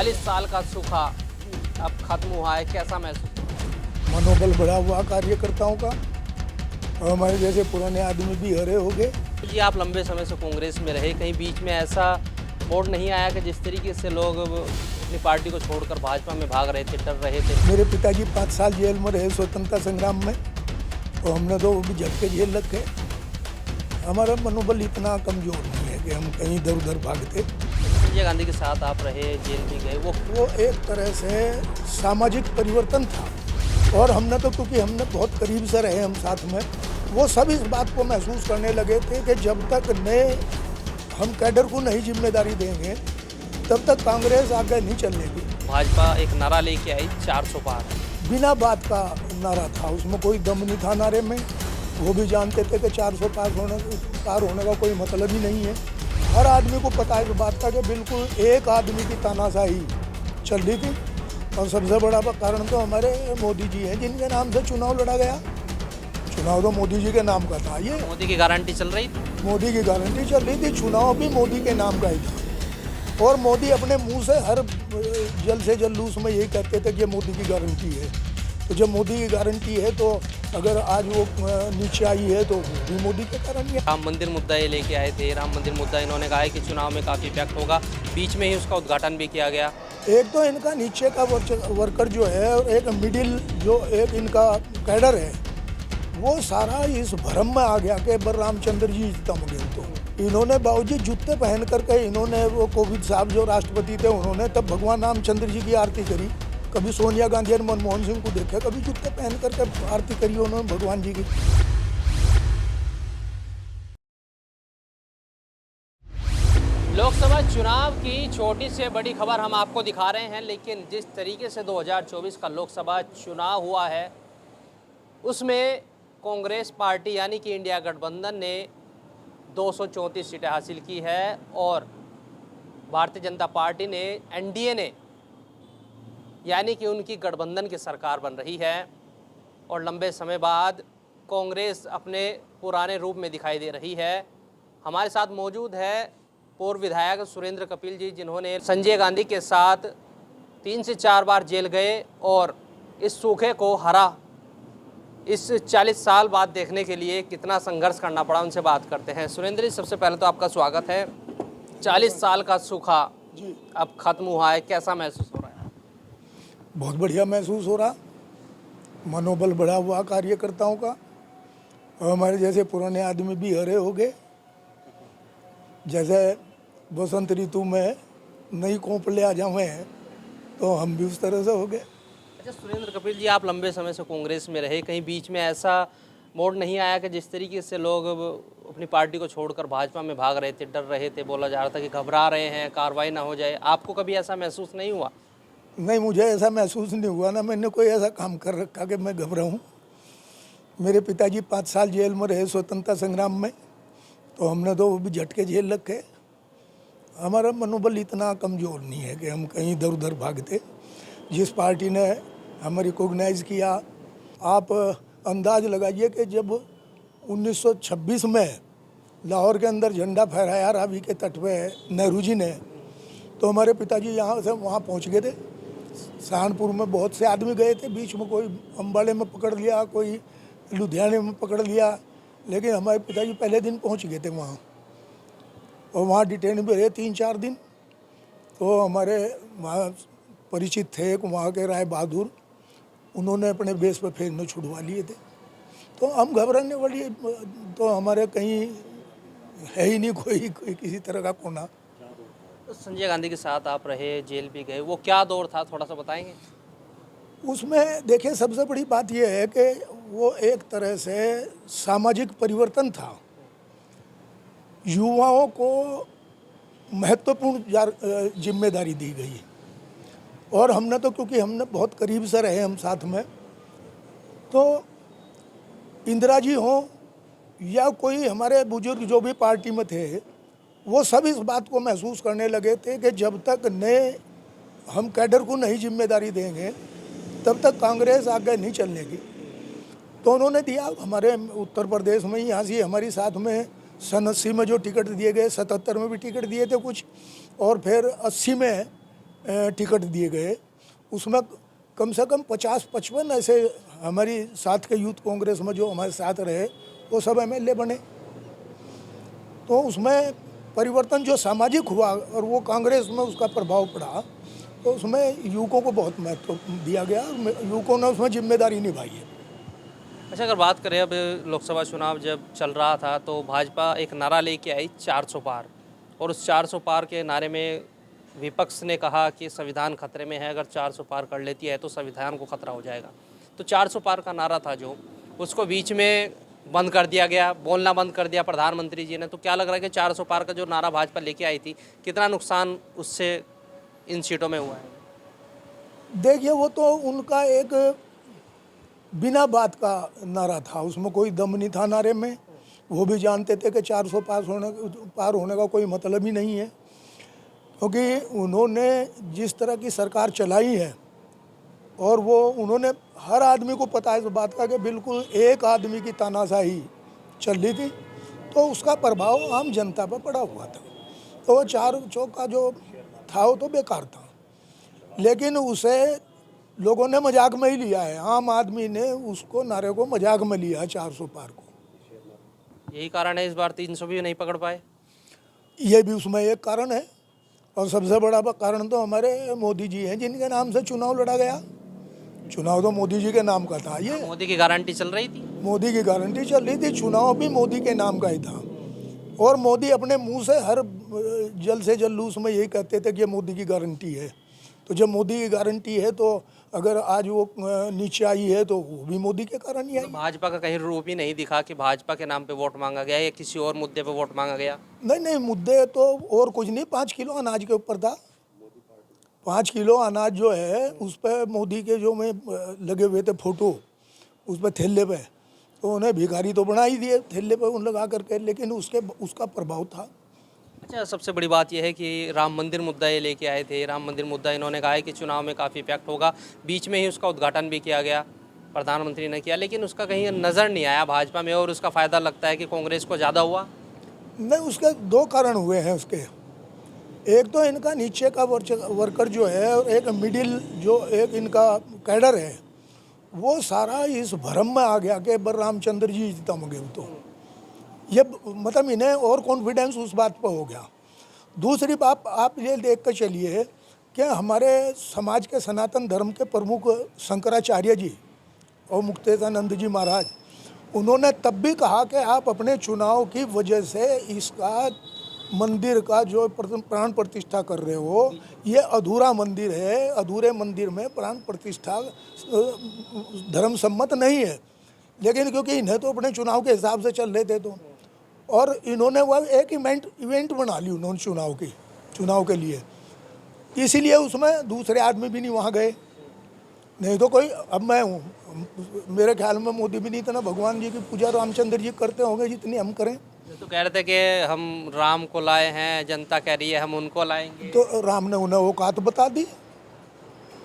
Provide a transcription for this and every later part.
40 साल का सूखा अब खत्म हुआ है, कैसा महसूस हो रहा मनोबल बढ़ा हुआ कार्यकर्ताओं का और हमारे जैसे पुराने आदमी भी हरे हो गए। है? जी, आप लंबे समय से कांग्रेस में रहे, कहीं बीच में ऐसा मोड़ नहीं आया कि जिस तरीके से लोग अपनी पार्टी को छोड़कर भाजपा में भाग रहे थे, डर रहे थे? मेरे पिताजी 5 साल जेल में रहे स्वतंत्रता संग्राम में, तो हमने तो वो भी झटके झेल रखे। हमारा मनोबल इतना कमजोर नहीं है कि हम कहीं इधर उधर भागते। संजय गांधी के साथ आप रहे, जेल भी गए, वो एक तरह से सामाजिक परिवर्तन था और हमने तो, क्योंकि हमने बहुत करीब से रहे हम साथ में, वो सब इस बात को महसूस करने लगे थे कि जब तक हम कैडर को नहीं जिम्मेदारी देंगे तब तक कांग्रेस आगे नहीं चलेगी। भाजपा एक नारा लेके आई 400 पार। बिना बात का नारा था, उसमें कोई दम नहीं था नारे में। वो भी जानते थे कि 400 पार होने का कोई मतलब ही नहीं है। हर आदमी को पता है इस बात का कि बिल्कुल एक आदमी की तानाशाही चल रही थी और सबसे बड़ा कारण तो हमारे मोदी जी हैं, जिनके नाम से चुनाव लड़ा गया। चुनाव तो मोदी जी के नाम का था। ये मोदी की गारंटी चल रही थी, मोदी की गारंटी चल रही थी, चुनाव भी मोदी के नाम का ही था और मोदी अपने मुंह से हर जल से जल्लूस में यही कहते थे कि ये मोदी की गारंटी है। तो जब मोदी की गारंटी है तो अगर आज वो नीचे आई है तो भी मोदी के कारण ही है। राम मंदिर मुद्दा ये लेके आए थे, राम मंदिर मुद्दा इन्होंने कहा है कि चुनाव में काफ़ी इफेक्ट होगा, बीच में ही उसका उद्घाटन भी किया गया। एक तो इनका नीचे का वर्कर जो है और एक मिडिल जो एक इनका कैडर है, वो सारा इस भ्रम में आ गया कि बर रामचंद्र जी तम गए। तो इन्होंने बाबूजी जूते पहन करके इन्होंने वो कोविंद साहब जो राष्ट्रपति थे उन्होंने तब भगवान रामचंद्र जी की आरती करी। कभी सोनिया गांधी और मनमोहन सिंह को देखा, कभी जूते पहन करके आरती करी उन्होंने भगवान जी की। लोकसभा चुनाव की छोटी से बड़ी खबर हम आपको दिखा रहे हैं, लेकिन जिस तरीके से 2024 का लोकसभा चुनाव हुआ है उसमें कांग्रेस पार्टी यानी कि इंडिया गठबंधन ने 234 सीटें हासिल की है और भारतीय जनता पार्टी ने, एनडीए ने, यानी कि उनकी गठबंधन की सरकार बन रही है और लंबे समय बाद कांग्रेस अपने पुराने रूप में दिखाई दे रही है। हमारे साथ मौजूद है पूर्व विधायक सुरेंद्र कपिल जी, जिन्होंने संजय गांधी के साथ 3 से 4 बार जेल गए और इस सूखे को हरा इस 40 साल बाद देखने के लिए कितना संघर्ष करना पड़ा, उनसे बात करते हैं। सुरेंद्र जी, सबसे पहले तो आपका स्वागत है। 40 साल का सूखा जी अब खत्म हुआ है, कैसा महसूस हो रहा है? बहुत बढ़िया महसूस हो रहा। मनोबल बढ़ा हुआ कार्यकर्ताओं का और हमारे जैसे पुराने आदमी भी हरे हो गए। जैसे बसंत ऋतु में नई कोंपले आ जावे हैं तो हम भी उस तरह से हो गए। अच्छा सुरेंद्र कपिल जी, आप लंबे समय से कांग्रेस में रहे, कहीं बीच में ऐसा मोड़ नहीं आया कि जिस तरीके से लोग अपनी पार्टी को छोड़कर भाजपा में भाग रहे थे, डर रहे थे, बोला जा रहा था कि घबरा रहे हैं, कार्रवाई ना हो जाए, आपको कभी ऐसा महसूस नहीं हुआ? नहीं, मुझे ऐसा महसूस नहीं हुआ ना, मैंने कोई ऐसा काम कर रखा कि मैं घबराऊँ। मेरे पिताजी 5 साल जेल में रहे स्वतंत्रता संग्राम में, तो हमने तो वो भी झटके झेल रखे। हमारा मनोबल इतना कमज़ोर नहीं है कि हम कहीं इधर उधर भागते। जिस पार्टी ने हमें रिकॉग्नाइज़ किया, आप अंदाज लगाइए कि जब 1926 में लाहौर के अंदर झंडा फहराया रावी के तट पे नेहरू जी ने, तो हमारे पिताजी यहाँ से वहाँ पहुँच गए थे। सहारनपुर में बहुत से आदमी गए थे, बीच में कोई अम्बाड़े में पकड़ लिया, कोई लुधियाने में पकड़ लिया, लेकिन हमारे पिताजी पहले दिन पहुँच गए थे वहाँ और वहाँ डिटेन भी रहे 3-4 दिन। तो हमारे वहाँ परिचित थे एक वहाँ के राय बहादुर, उन्होंने अपने बेस पर फिर न छुड़वा लिए थे। तो हम घबराने वाली तो हमारे कहीं है ही नहीं कोई किसी तरह का कोना। तो संजय गांधी के साथ आप रहे, जेल भी गए, वो क्या दौर था, थोड़ा सा बताएंगे? उसमें देखिए, सबसे बड़ी बात यह है कि वो एक तरह से सामाजिक परिवर्तन था। युवाओं को महत्वपूर्ण जिम्मेदारी दी गई और हमने तो, क्योंकि हमने बहुत करीब से रहे हम साथ में, तो इंदिरा जी हों या कोई हमारे बुजुर्ग जो भी पार्टी में थे, वो सब इस बात को महसूस करने लगे थे कि जब तक हम कैडर को नहीं जिम्मेदारी देंगे तब तक कांग्रेस आगे नहीं चलेगी। तो उन्होंने दिया। हमारे उत्तर प्रदेश में ही यहाँ से हमारी साथ में सन 80 में जो टिकट दिए गए, 77 में भी टिकट दिए थे कुछ, और फिर 80 में टिकट दिए गए, उसमें कम से कम 50-55 ऐसे हमारी साथ के यूथ कांग्रेस में जो हमारे साथ रहे वो सब एमएलए बने। तो उसमें परिवर्तन जो सामाजिक हुआ और वो कांग्रेस में उसका प्रभाव पड़ा, तो उसमें युवकों को बहुत महत्व दिया गया और युवकों ने उसमें जिम्मेदारी निभाई है। अच्छा, अगर बात करें अब लोकसभा चुनाव जब चल रहा था तो भाजपा एक नारा लेके आई 400 पार, और उस 400 पार के नारे में विपक्ष ने कहा कि संविधान खतरे में है, अगर 400 पार कर लेती है तो संविधान को खतरा हो जाएगा। तो 400 पार का नारा था जो, उसको बीच में बंद कर दिया गया, बोलना बंद कर दिया प्रधानमंत्री जी ने। तो क्या लग रहा है कि 400 पार का जो नारा भाजपा लेके आई थी, कितना नुकसान उससे इन सीटों में हुआ है? देखिए, वो तो उनका एक बिना बात का नारा था, उसमें कोई दम नहीं था नारे में। वो भी जानते थे कि 400 पार होने का कोई मतलब ही नहीं है, क्योंकि उन्होंने जिस तरह की सरकार चलाई है और वो उन्होंने हर आदमी को पता है इस बात का कि बिल्कुल एक आदमी की तानाशाही चल रही थी, तो उसका प्रभाव आम जनता पर पड़ा हुआ था। तो 400 का जो था वो तो बेकार था, लेकिन उसे लोगों ने मजाक में ही लिया है। आम आदमी ने उसको नारे को मजाक में लिया है 400 पार को। यही कारण है इस बार 300 भी नहीं पकड़ पाए। ये भी उसमें एक कारण है, और सबसे बड़ा कारण तो हमारे मोदी जी हैं, जिनके नाम से चुनाव लड़ा गया। चुनाव तो मोदी जी के नाम का था। ये मोदी की गारंटी चल रही थी, मोदी की गारंटी चल रही थी, चुनाव भी मोदी के नाम का ही था। और मोदी अपने मुंह से हर जल से जल्लूस में यही कहते थे कि ये मोदी की गारंटी है। तो जब मोदी की गारंटी है तो अगर आज वो नीचे आई है तो वो भी मोदी के कारण ही आई। तो भाजपा का कहीं रूप ही नहीं दिखा कि भाजपा के नाम पे वोट मांगा गया या किसी और मुद्दे पे वोट मांगा गया। नहीं, मुद्दे तो और कुछ नहीं, 5 किलो अनाज के ऊपर था। 5 किलो अनाज जो है उस पर मोदी के जो में लगे हुए थे फोटो, उस पर थैले पे, तो उन्हें भिखारी तो बना ही दिए थैले पे उन लगा करके, लेकिन उसका प्रभाव था। अच्छा, सबसे बड़ी बात यह है कि राम मंदिर मुद्दा ये लेके आए थे। राम मंदिर मुद्दा इन्होंने कहा है कि चुनाव में काफ़ी इफेक्ट होगा। बीच में ही उसका उद्घाटन भी किया गया, प्रधानमंत्री ने किया, लेकिन उसका कहीं नज़र नहीं आया भाजपा में, और उसका फ़ायदा लगता है कि कांग्रेस को ज़्यादा हुआ। नहीं, उसके 2 कारण हुए हैं उसके। एक तो इनका नीचे का वर्कर जो है और एक मिडिल जो एक इनका कैडर है, वो सारा इस भ्रम में आ गया कि रामचंद्र जी जीतेंगे। तो ये मतलब इन्हें और कॉन्फिडेंस उस बात पर हो गया। दूसरी बात आप ये देख कर चलिए कि हमारे समाज के सनातन धर्म के प्रमुख शंकराचार्य जी और मुक्तेशानंद जी महाराज, उन्होंने तब भी कहा कि आप अपने चुनाव की वजह से इसका मंदिर का जो प्राण प्रतिष्ठा कर रहे हो, ये अधूरा मंदिर है, अधूरे मंदिर में प्राण प्रतिष्ठा धर्म सम्मत नहीं है। लेकिन क्योंकि इन्हें तो अपने चुनाव के हिसाब से चल रहे थे, तो और इन्होंने वह एक इवेंट बना ली उन्होंने चुनाव के लिए, इसीलिए उसमें दूसरे आदमी भी नहीं वहाँ गए। नहीं तो कोई, अब मैं हूँ, मेरे ख्याल में मोदी भी नहीं इतना भगवान जी की पूजा रामचंद्र जी करते होंगे जितनी हम करें। तो कह रहे थे कि हम राम को लाए हैं, जनता कह रही है हम उनको लाएंगे। तो राम ने उन्हें औकात बता दी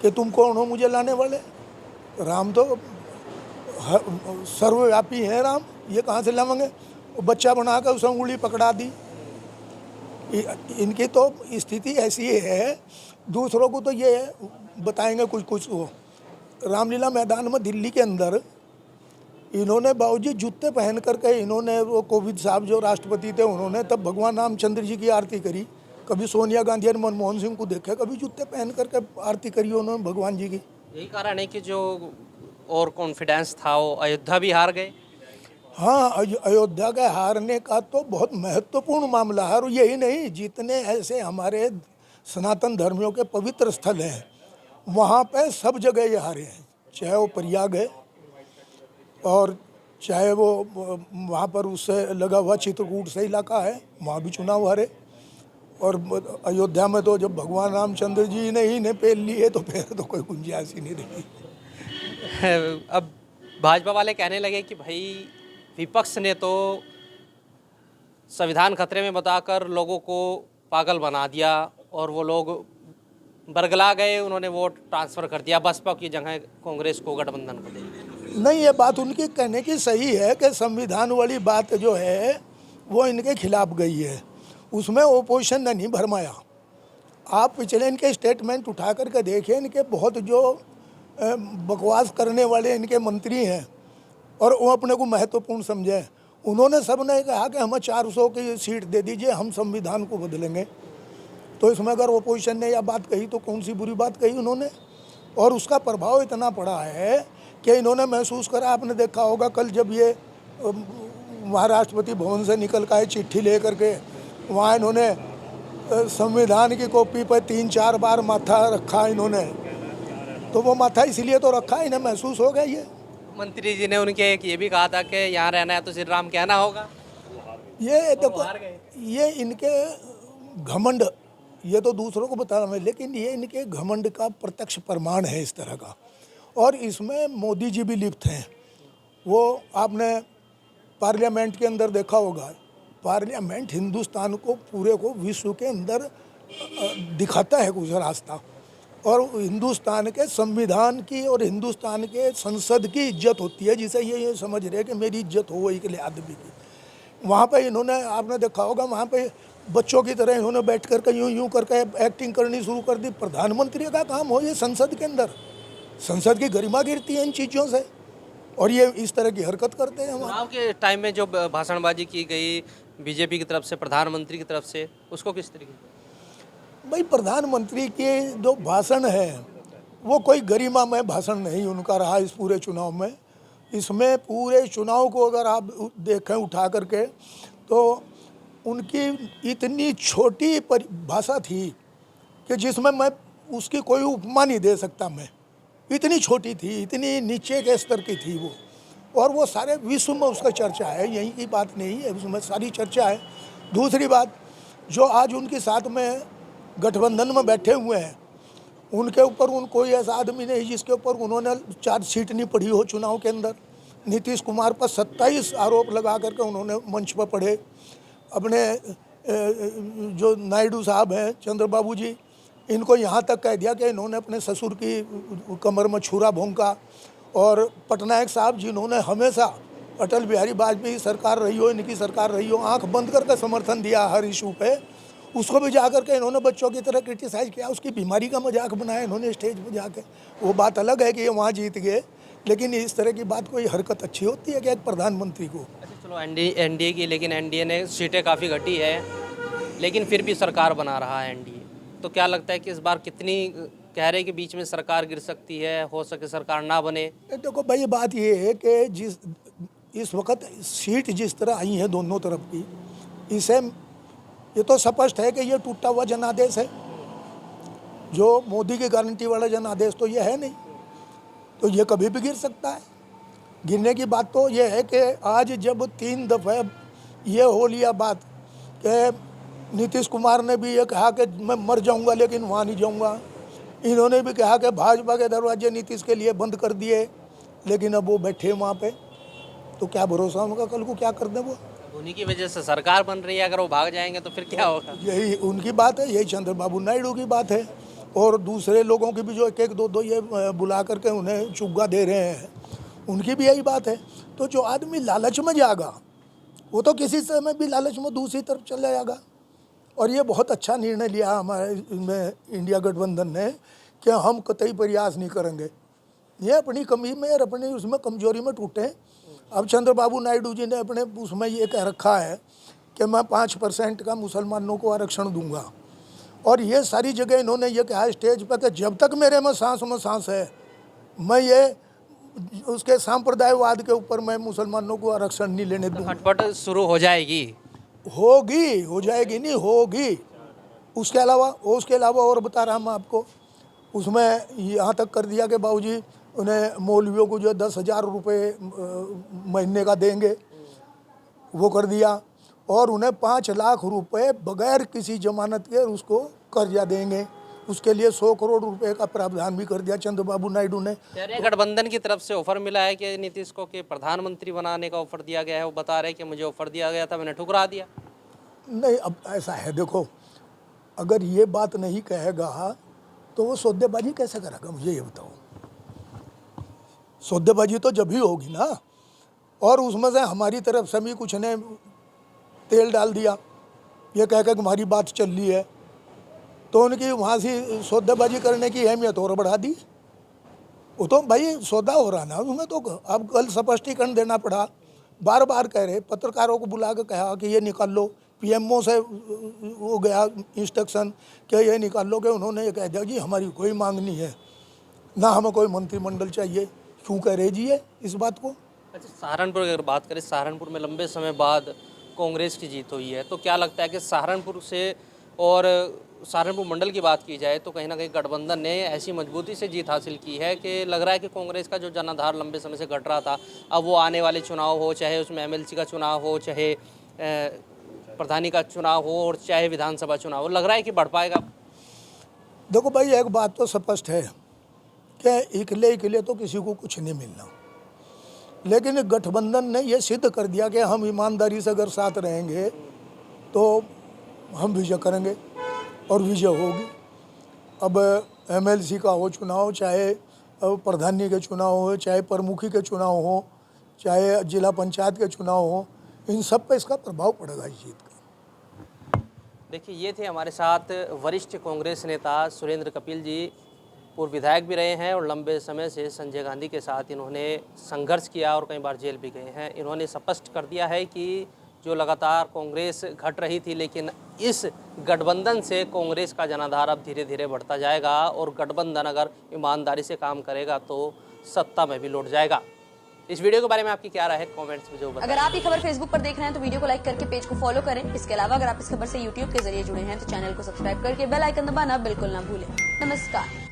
कि तुम कौन हो मुझे लाने वाले। राम तो सर्वव्यापी हैं राम, ये कहाँ से लाएंगे। बच्चा बनाकर उसे उंगली पकड़ा दी। इनकी तो स्थिति ऐसी है, दूसरों को तो ये बताएंगे कुछ हो। रामलीला मैदान में दिल्ली के अंदर इन्होंने बाबूजी जूते पहन करके, इन्होंने वो कोविंद साहब जो राष्ट्रपति थे, उन्होंने तब भगवान रामचंद्र जी की आरती करी। कभी सोनिया गांधी और मनमोहन सिंह को देखा, कभी जूते पहन करके आरती करी उन्होंने भगवान जी की। यही कारण है कि जो और कॉन्फिडेंस था वो अयोध्या भी हार गए। हाँ, अयोध्या के हारने का तो बहुत महत्वपूर्ण मामला है। और यही नहीं, जितने ऐसे हमारे सनातन धर्मियों के पवित्र स्थल हैं वहाँ पे सब जगह ये हारे हैं। चाहे वो प्रयाग है और चाहे वो वहाँ पर उससे लगा हुआ चित्रकूट से इलाका है, वहाँ भी चुनाव हारे। और अयोध्या में तो जब भगवान रामचंद्र जी ने ही पेल लिए तो फिर तो कोई गुंजाइश ही नहीं रही। अब भाजपा वाले कहने लगे कि भाई विपक्ष ने तो संविधान खतरे में बताकर लोगों को पागल बना दिया और वो लोग बरगला गए, उन्होंने वोट ट्रांसफ़र कर दिया बसपा की जगह कांग्रेस को, गठबंधन को दे। नहीं, ये बात उनकी कहने की सही है कि संविधान वाली बात जो है वो इनके खिलाफ गई है, उसमें ओपोजिशन ने नहीं भरमाया। आप पिछले इनके स्टेटमेंट उठा करके देखिए, इनके बहुत जो बकवास करने वाले इनके मंत्री हैं और वो अपने को महत्वपूर्ण समझे, उन्होंने सब ने कहा कि हमें 400 की सीट दे दीजिए, हम संविधान को बदलेंगे। तो इसमें अगर ओपोजिशन ने यह बात कही तो कौन सी बुरी बात कही उन्होंने। और उसका प्रभाव इतना पड़ा है कि इन्होंने महसूस करा, आपने देखा होगा कल जब ये वहाँ राष्ट्रपति भवन से निकल कर आए चिट्ठी ले करके, वहाँ इन्होंने संविधान की कॉपी पर 3-4 बार माथा रखा इन्होंने। तो वो माथा इसलिए तो रखा, इन्हें महसूस हो गया ये। मंत्री जी ने उनके एक ये भी कहा था कि यहाँ रहना है तो श्री राम कहना होगा। ये देखो, ये इनके घमंड, ये तो दूसरों को बताना है, लेकिन ये इनके घमंड का प्रत्यक्ष प्रमाण है इस तरह का। और इसमें मोदी जी भी लिप्त हैं। वो आपने पार्लियामेंट के अंदर देखा होगा, पार्लियामेंट हिंदुस्तान को पूरे को विश्व के अंदर दिखाता है कुछ रास्ता। और हिंदुस्तान के संविधान की और हिंदुस्तान के संसद की इज्जत होती है, जिसे ये समझ रहे कि मेरी इज्जत हो वही के लिए आदमी की। वहाँ पे इन्होंने, आपने देखा होगा, वहाँ पे बच्चों की तरह इन्होंने बैठ करके यूं करके एक्टिंग करनी शुरू कर दी। प्रधानमंत्री का काम हो ये संसद के अंदर, संसद की गरिमा गिरती है इन चीज़ों से, और ये इस तरह की हरकत करते हैं। चुनाव के टाइम में जो भाषणबाजी की गई बीजेपी की तरफ से, प्रधानमंत्री की तरफ से, उसको किस तरीके से? भाई, प्रधानमंत्री के जो भाषण है वो कोई गरिमामय भाषण नहीं उनका रहा इस पूरे चुनाव में। इसमें पूरे चुनाव को अगर आप देखें उठा करके, तो उनकी इतनी छोटी भाषा थी कि जिसमें मैं उसकी कोई उपमा नहीं दे सकता। मैं, इतनी छोटी थी, इतनी नीचे के स्तर की थी वो, और वो सारे विश्व में उसका चर्चा है, यहीं की बात नहीं है, उसमें सारी चर्चा है। दूसरी बात, जो आज उनके साथ में गठबंधन में बैठे हुए हैं, उनके ऊपर कोई ऐसा आदमी नहीं जिसके ऊपर उन्होंने चार्जशीट नहीं पढ़ी हो चुनाव के अंदर। नीतीश कुमार पर 27 आरोप लगा करके उन्होंने मंच पर पढ़े। अपने जो नायडू साहब हैं, चंद्रबाबू जी, इनको यहाँ तक कह दिया कि इन्होंने अपने ससुर की कमर में छुरा भोंका। और पटनायक साहब जिन्होंने हमेशा अटल बिहारी वाजपेयी सरकार रही हो, इनकी सरकार रही हो, आंख बंद करके समर्थन दिया हर इशू पे, उसको भी जा करके इन्होंने बच्चों की तरह क्रिटिसाइज़ किया, उसकी बीमारी का मजाक बनाया इन्होंने स्टेज पर जाके। वो बात अलग है कि ये वहाँ जीत गए, लेकिन इस तरह की बात, कोई हरकत अच्छी होती है कि एक प्रधानमंत्री को? अच्छा चलो, एनडीए की, लेकिन एनडीए ने सीटें काफ़ी घटी है, लेकिन फिर भी सरकार बना रहा है एनडीए। तो क्या लगता है कि इस बार कितनी, कह रहे कि बीच में सरकार गिर सकती है, हो सके सरकार ना बने? देखो भाई, बात ये है कि इस वक्त सीट जिस तरह आई है दोनों तरफ की, इसे ये तो स्पष्ट है कि ये टूटा हुआ जनादेश है। जो मोदी की गारंटी वाला जनादेश तो ये है नहीं, तो ये कभी भी गिर सकता है। गिरने की बात तो ये है कि आज जब 3 दफ़े ये हो लिया बात कि नीतीश कुमार ने भी ये कहा कि मैं मर जाऊंगा लेकिन वहाँ नहीं जाऊंगा, इन्होंने भी कहा कि भाजपा के दरवाजे नीतीश के लिए बंद कर दिए, लेकिन अब वो बैठे वहाँ पे, तो क्या भरोसा उनका कल को क्या कर दें वो। उन्हीं की वजह से सरकार बन रही है, अगर वो भाग जाएंगे तो फिर क्या होगा? यही उनकी बात है, यही चंद्रबाबू नायडू की बात है, और दूसरे लोगों की भी जो एक एक दो दो ये बुला करके उन्हें चुग्गा दे रहे हैं, उनकी भी यही बात है। तो जो आदमी लालच में जाएगा वो तो किसी समय भी लालच में दूसरी तरफ चला जाएगा। और ये बहुत अच्छा निर्णय लिया हमारे इनमें इंडिया गठबंधन ने कि हम कतई प्रयास नहीं करेंगे, ये अपनी कमी में और अपनी उसमें कमजोरी में टूटे। अब चंद्रबाबू नायडू जी ने अपने उसमें ये कह रखा है कि मैं 5% का मुसलमानों को आरक्षण दूंगा, और ये सारी जगह इन्होंने ये कहा स्टेज पर कि जब तक मेरे में सांस है, मैं ये उसके सांप्रदायवाद के ऊपर मैं मुसलमानों को आरक्षण नहीं लेने दूंगा। खटपट शुरू हो जाएगी, हो जाएगी नहीं होगी। उसके अलावा और बता रहा मैं आपको, उसमें यहाँ तक कर दिया कि बाबूजी उन्हें मौलवियों को जो 10,000 रुपये महीने का देंगे, वो कर दिया, और उन्हें 5 लाख रुपए बगैर किसी जमानत के उसको कर्जा देंगे, उसके लिए 100 करोड़ रुपए का प्रावधान भी कर दिया चंद्रबाबू नायडू ने। गठबंधन की तरफ से ऑफर मिला है कि नीतीश को कि प्रधानमंत्री बनाने का ऑफर दिया गया है, वो बता रहे कि मुझे ऑफर दिया गया था, मैंने ठुकरा दिया। नहीं, अब ऐसा है, देखो, अगर ये बात नहीं कहेगा तो वो सौदेबाजी कैसे करेगा, मुझे ये बताओ। सौदेबाजी तो जब ही होगी ना, और उसमें से हमारी तरफ से भी कुछ ने तेल डाल दिया, ये कह के हमारी बात चल रही है, तो उनकी वहाँ से सौदेबाजी करने की अहमियत और बढ़ा दी। वो तो भाई सौदा हो रहा ना उसमें, तो अब कल स्पष्टीकरण देना पड़ा। बार बार कह रहे, पत्रकारों को बुला के कहा कि ये निकाल लो, पीएमओ से वो गया इंस्ट्रक्शन कि ये निकाल लो, कि उन्होंने ये कह दिया कि हमारी कोई मांग नहीं है, ना हमें कोई मंत्रिमंडल चाहिए। क्यों कह रहे जी ये इस बात को? अच्छा, सहारनपुर अगर बात करें, सहारनपुर में लंबे समय बाद कांग्रेस की जीत हुई है, तो क्या लगता है कि सहारनपुर से और सहारनपुर मंडल की बात की जाए तो कहीं ना कहीं गठबंधन ने ऐसी मजबूती से जीत हासिल की है कि लग रहा है कि कांग्रेस का जो जनाधार लंबे समय से घट रहा था, अब वो आने वाले चुनाव हो, चाहे उसमें एमएलसी का चुनाव हो, चाहे प्रधानी का चुनाव हो, और चाहे विधानसभा चुनाव हो, लग रहा है कि बढ़ पाएगा? देखो भाई, एक बात तो स्पष्ट है कि इकले तो किसी को कुछ नहीं मिलना, लेकिन गठबंधन ने ये सिद्ध कर दिया कि हम ईमानदारी से अगर साथ रहेंगे तो हम विजय करेंगे और विजय होगी। अब एमएलसी का हो चुनाव, चाहे प्रधानी के चुनाव हो, चाहे प्रमुखी के चुनाव हो, चाहे जिला पंचायत के चुनाव हो, इन सब पे इसका प्रभाव पड़ेगा इस जीत का। देखिए, ये थे हमारे साथ वरिष्ठ कांग्रेस नेता सुरेंद्र कपिल जी। पूर्व विधायक भी रहे हैं और लंबे समय से संजय गांधी के साथ इन्होंने संघर्ष किया और कई बार जेल भी गए हैं। इन्होंने स्पष्ट कर दिया है कि जो लगातार कांग्रेस घट रही थी, लेकिन इस गठबंधन से कांग्रेस का जनाधार अब धीरे धीरे बढ़ता जाएगा, और गठबंधन अगर ईमानदारी से काम करेगा तो सत्ता में भी लौट जाएगा। इस वीडियो के बारे में आपकी क्या राय है, कमेंट्स में जो बताएं। अगर आप ये खबर फेसबुक पर देख रहे हैं तो वीडियो को लाइक करके पेज को फॉलो करें। इसके अलावा अगर आप इस खबर से यूट्यूब के जरिए जुड़े हैं तो चैनल को सब्सक्राइब करके बेल आइकन दबाना बिल्कुल ना भूलें। नमस्कार।